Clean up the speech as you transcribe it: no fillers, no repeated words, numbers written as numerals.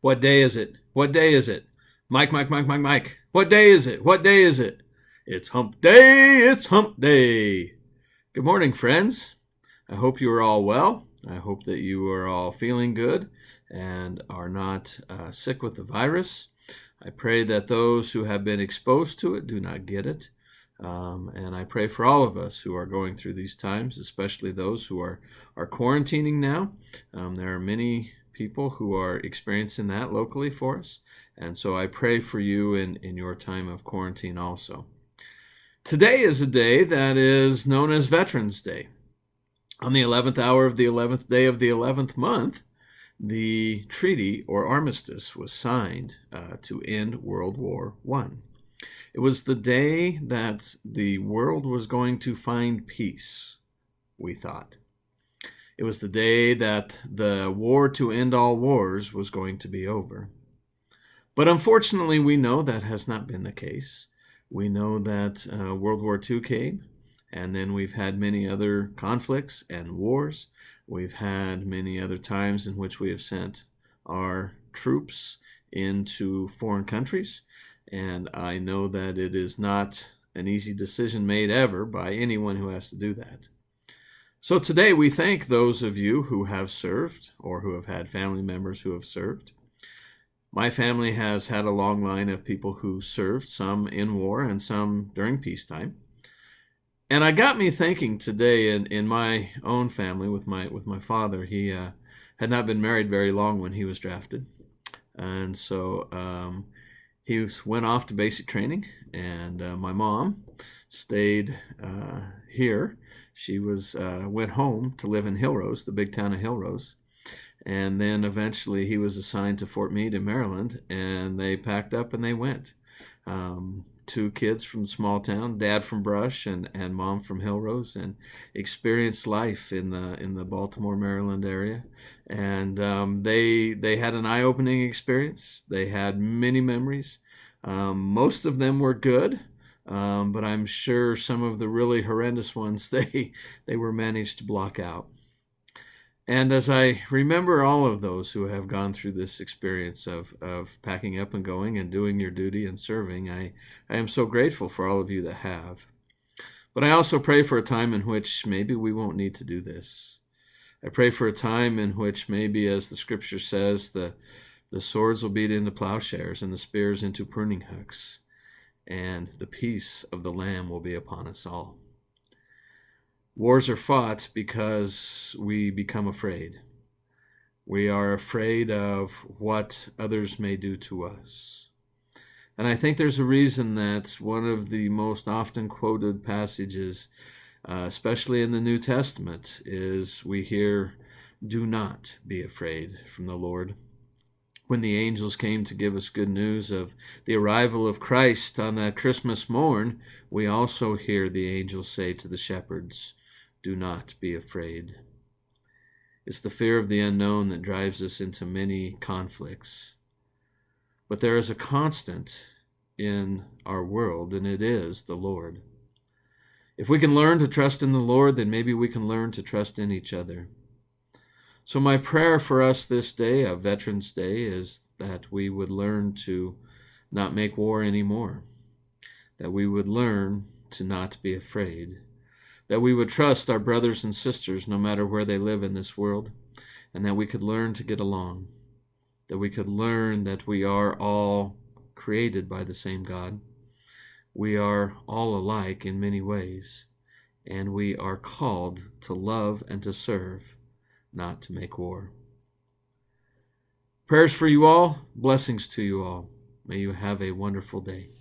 What day is it? What day is it? Mike, Mike, Mike, Mike, Mike. What day is it? What day is it? It's hump day. It's hump day. Good morning, friends. I hope you are all well. I hope that you are all feeling good and are not sick with the virus. I pray that those who have been exposed to it do not get it. And I pray for all of us who are going through these times, especially those who are quarantining now. There are many people who are experiencing that locally for us. And so I pray for you in your time of quarantine also. Today is a day that is known as Veterans Day. On the 11th hour of the 11th day of the 11th month, the treaty or armistice was signed to end World War I. It was the day that the world was going to find peace, we thought. It was the day that the war to end all wars was going to be over. But unfortunately, we know that has not been the case. We know that World War II came, and then we've had many other conflicts and wars. We've had many other times in which we have sent our troops into foreign countries. And I know that it is not an easy decision made ever by anyone who has to do that. So today we thank those of you who have served or who have had family members who have served. My family has had a long line of people who served, some in war and some during peacetime. And it got me thinking today in my own family with my father. He had not been married very long when he was drafted. And so he went off to basic training, and my mom stayed here. She went home to live in Hillrose, the big town of Hillrose. And then eventually he was assigned to Fort Meade in Maryland, and they packed up and they went. Two kids from the small town, dad from Brush and mom from Hillrose, and experienced life in the Baltimore, Maryland area. And they had an eye-opening experience. They had many memories. Most of them were good, but I'm sure some of the really horrendous ones they were managed to block out. And as I remember all of those who have gone through this experience of packing up and going and doing your duty and serving, I am so grateful for all of you that have. But I also pray for a time in which maybe we won't need to do this. I pray for a time in which maybe, as the scripture says, the swords will beat into plowshares and the spears into pruning hooks, and the peace of the Lamb will be upon us all. Wars are fought because we become afraid. We are afraid of what others may do to us. And I think there's a reason that one of the most often quoted passages, especially in the New Testament, is we hear, "Do not be afraid," from the Lord. When the angels came to give us good news of the arrival of Christ on that Christmas morn, we also hear the angels say to the shepherds, "Do not be afraid." It's the fear of the unknown that drives us into many conflicts. But there is a constant in our world, and it is the Lord. If we can learn to trust in the Lord, then maybe we can learn to trust in each other. So my prayer for us this day, of Veterans Day, is that we would learn to not make war anymore, that we would learn to not be afraid, that we would trust our brothers and sisters no matter where they live in this world, and that we could learn to get along, that we could learn that we are all created by the same God. We are all alike in many ways, and we are called to love and to serve, not to make war. Prayers for you all, blessings to you all. May you have a wonderful day.